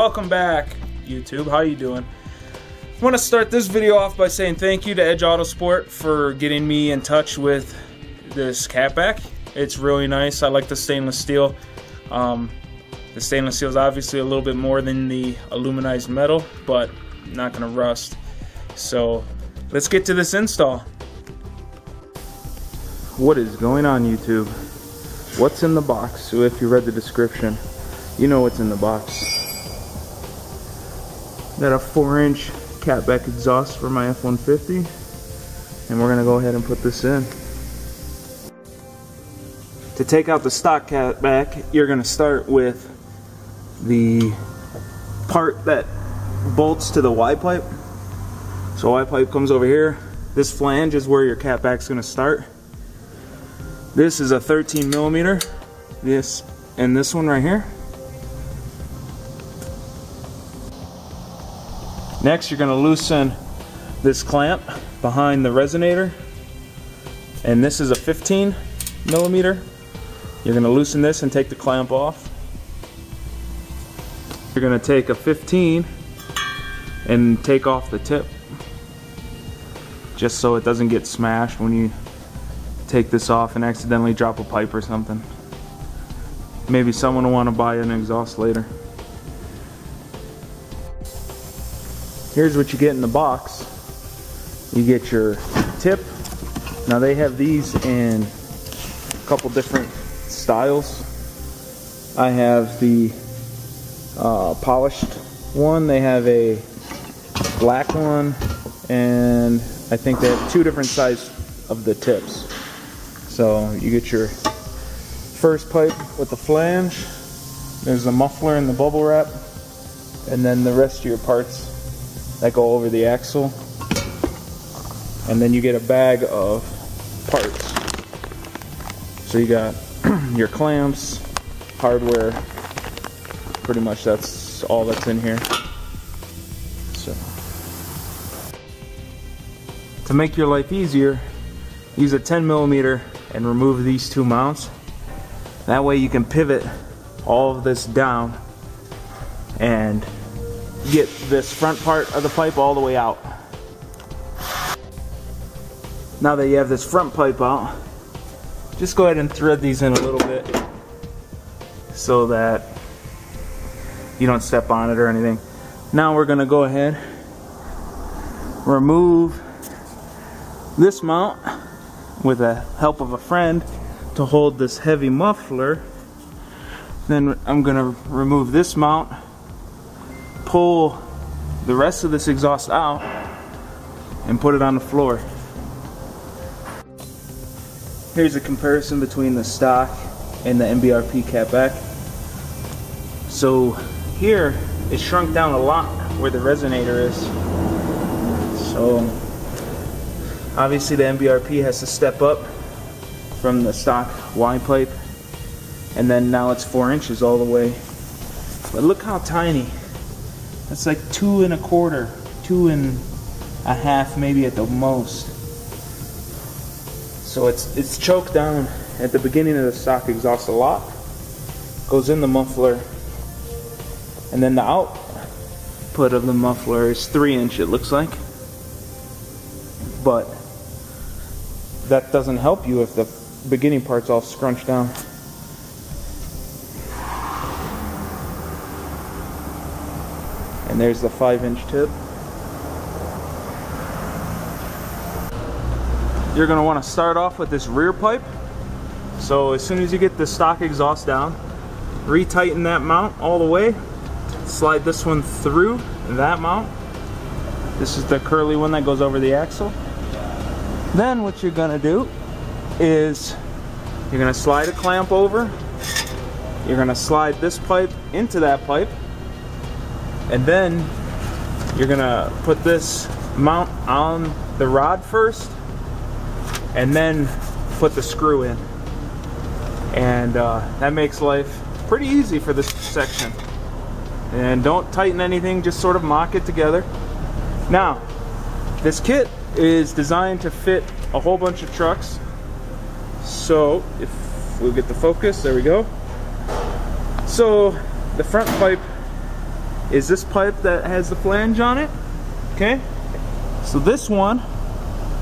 Welcome back, YouTube. How you doing? I want to start this video off by saying thank you to Edge Autosport for getting me in touch with this Catback. It's really nice. I like the stainless steel. The stainless steel is obviously a little bit more than the aluminized metal, but not going to rust. So let's get to this install. What is going on, YouTube? What's in the box? So if you read the description, you know what's in the box. Got a 4-inch Catback exhaust for my F150, and we're gonna go ahead and put this in. To take out the stock Catback, you're gonna start with the part that bolts to the Y pipe. So Y pipe comes over here. This flange is where your Catback's gonna start. This is a 13 millimeter. This and this one right here. Next, you're going to loosen this clamp behind the resonator, and this is a 15 millimeter. You're going to loosen this and take the clamp off. You're going to take a 15 and take off the tip, just so it doesn't get smashed when you take this off and accidentally drop a pipe or something. Maybe someone will want to buy an exhaust later. Here's what you get in the box. You get your tip. Now they have these in a couple different styles. I have the polished one. They have a black one, and I think they have two different sizes of the tips. So you get your first pipe with the flange. There's the muffler and the bubble wrap, and then the rest of your parts that go over the axle, and then you get a bag of parts. So you got your clamps, hardware, pretty much that's all that's in here. So to make your life easier, use a 10 millimeter and remove these two mounts. That way you can pivot all of this down and get this front part of the pipe all the way out. Now that you have this front pipe out, just go ahead and thread these in a little bit so that you don't step on it or anything. Now we're going to go ahead, remove this mount with the help of a friend to hold this heavy muffler. Then I'm going to remove this mount, pull the rest of this exhaust out, and put it on the floor. Here's a comparison between the stock and the MBRP Catback. So here it shrunk down a lot where the resonator is. So obviously the MBRP has to step up from the stock Y pipe, and then now it's 4 inches all the way. But look how tiny. That's like 2 1/4, 2 1/2 maybe at the most. So it's choked down at the beginning of the stock exhaust a lot. Goes in the muffler, and then the output of the muffler is 3 inch it looks like. But that doesn't help you if the beginning part's all scrunched down. And there's the 5-inch tip. You're going to want to start off with this rear pipe. So as soon as you get the stock exhaust down, retighten that mount all the way. Slide this one through that mount. This is the curly one that goes over the axle. Then what you're going to do is you're going to slide a clamp over. You're going to slide this pipe into that pipe. And then you're gonna put this mount on the rod first, and then put the screw in. And that makes life pretty easy for this section. And don't tighten anything, just sort of mock it together. Now, this kit is designed to fit a whole bunch of trucks. So if we'll get the focus, there we go. So the front pipe is this pipe that has the flange on it. Okay, so this one,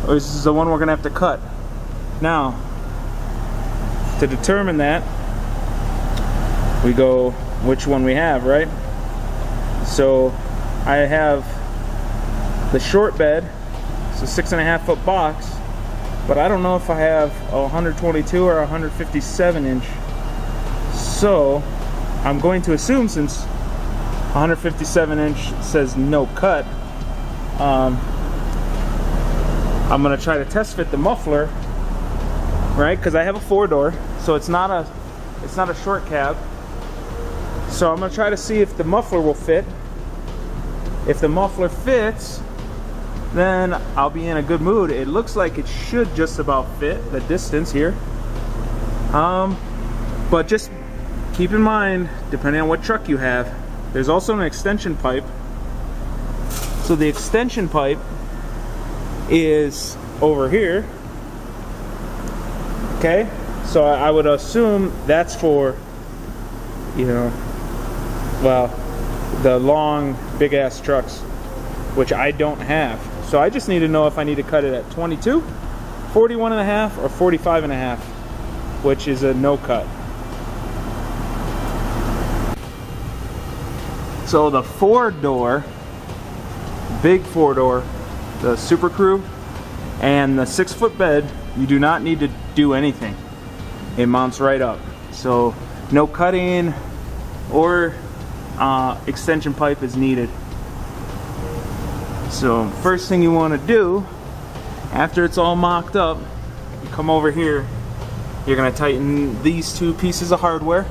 or this is the one we're gonna have to cut. Now, to determine that, we go which one we have, right? So I have the short bed, so 6.5 foot box, but I don't know if I have a 122 or a 157 inch. So I'm going to assume, since 157 inch says no cut, I'm gonna try to test fit the muffler, right? Because I have a 4-door, so it's not a short cab. So I'm gonna try to see if the muffler will fit. If the muffler fits, then I'll be in a good mood. It looks like it should just about fit the distance here. But just keep in mind, depending on what truck you have, there's also an extension pipe. So the extension pipe is over here. Okay, so I would assume that's for, you know, well, the long big ass trucks, which I don't have. So I just need to know if I need to cut it at 22, 41.5, or 45.5, which is a no cut. So the 4-door, big 4-door, the Super Crew, and the 6-foot bed, you do not need to do anything. It mounts right up. So no cutting or extension pipe is needed. So first thing you want to do, after it's all mocked up, you come over here, you're going to tighten these 2 pieces of hardware.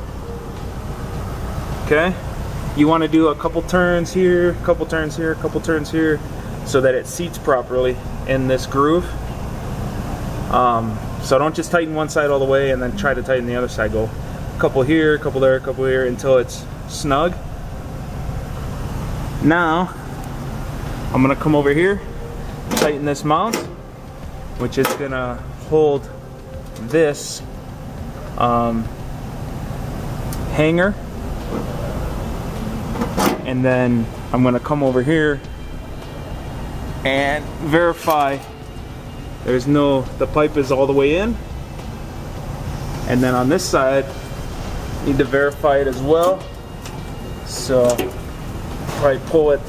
Okay, you want to do a couple turns here, a couple turns here, a couple turns here, so that it seats properly in this groove. So don't just tighten one side all the way and then try to tighten the other side. Go a couple here, a couple there, a couple here, until it's snug. Now I'm gonna come over here, tighten this mount, which is gonna hold this hanger, and then I'm gonna come over here and verify the pipe is all the way in, and then on this side need to verify it as well. So probably pull it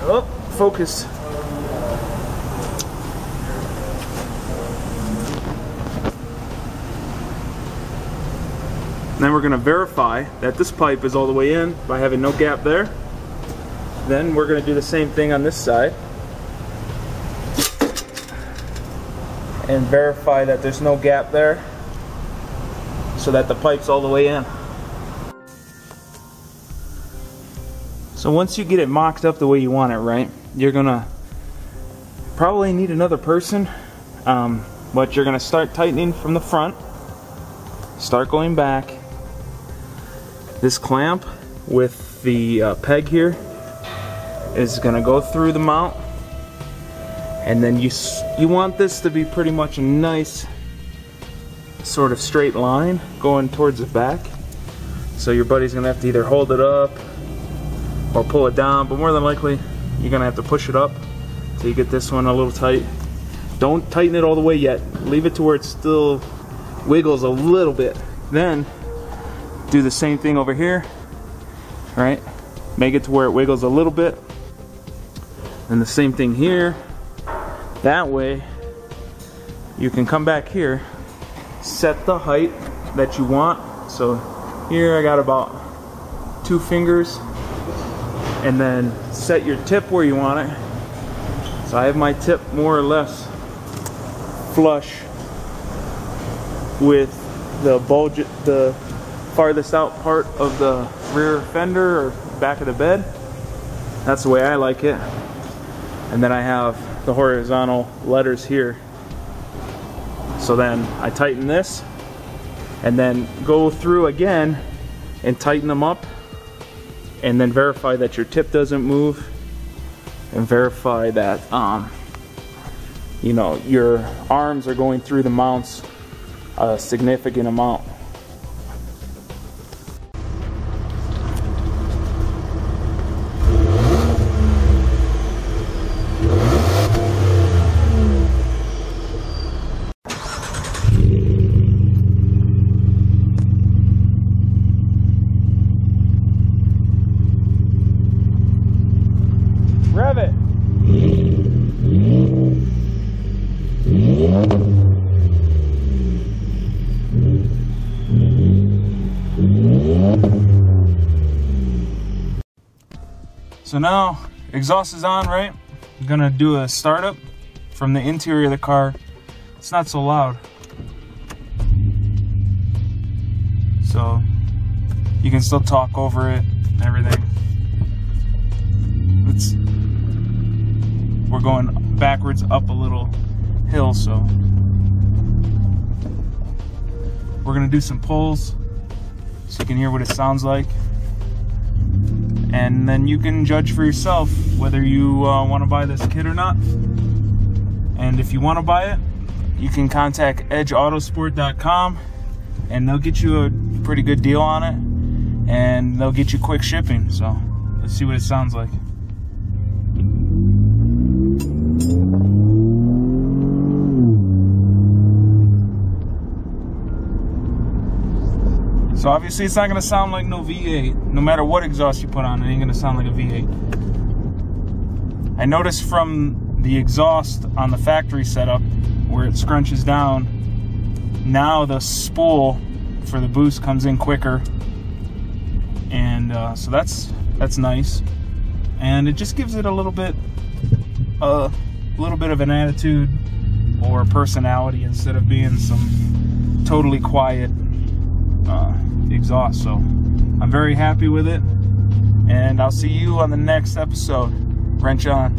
up, focus. Then we're going to verify that this pipe is all the way in by having no gap there. Then we're going to do the same thing on this side and verify that there's no gap there, so that the pipe's all the way in. So once you get it mocked up the way you want it, right, you're gonna probably need another person, but you're gonna start tightening from the front, start going back. This clamp with the peg here is gonna go through the mount, and then you want this to be pretty much a nice sort of straight line going towards the back. So your buddy's gonna have to either hold it up or pull it down, but more than likely you're gonna have to push it up till you get this one a little tight. Don't tighten it all the way yet. Leave it to where it still wiggles a little bit. Then do the same thing over here, right? Make it to where it wiggles a little bit. And the same thing here. That way you can come back here, set the height that you want. So here I got about 2 fingers, and then set your tip where you want it. So I have my tip more or less flush with the bulge, the farthest out part of the rear fender or back of the bed. That's the way I like it. And then I have the horizontal letters here. So then I tighten this and then go through again and tighten them up, and then verify that your tip doesn't move, and verify that you know, your arms are going through the mounts a significant amount. So now exhaust is on, right? I'm gonna do a startup from the interior of the car. It's not so loud, so you can still talk over it and everything. We're going backwards up a little hill, so we're gonna do some pulls so you can hear what it sounds like, and then you can judge for yourself whether you want to buy this kit or not. And if you want to buy it, you can contact edgeautosport.com and they'll get you a pretty good deal on it, and they'll get you quick shipping. So let's see what it sounds like. So obviously it's not going to sound like no V8. No matter what exhaust you put on, it ain't going to sound like a V8. I noticed from the exhaust on the factory setup where it scrunches down, now the spool for the boost comes in quicker, and so that's nice, and it just gives it a little bit of an attitude or personality instead of being some totally quiet exhaust. So I'm very happy with it, and I'll see you on the next episode. Wrench on.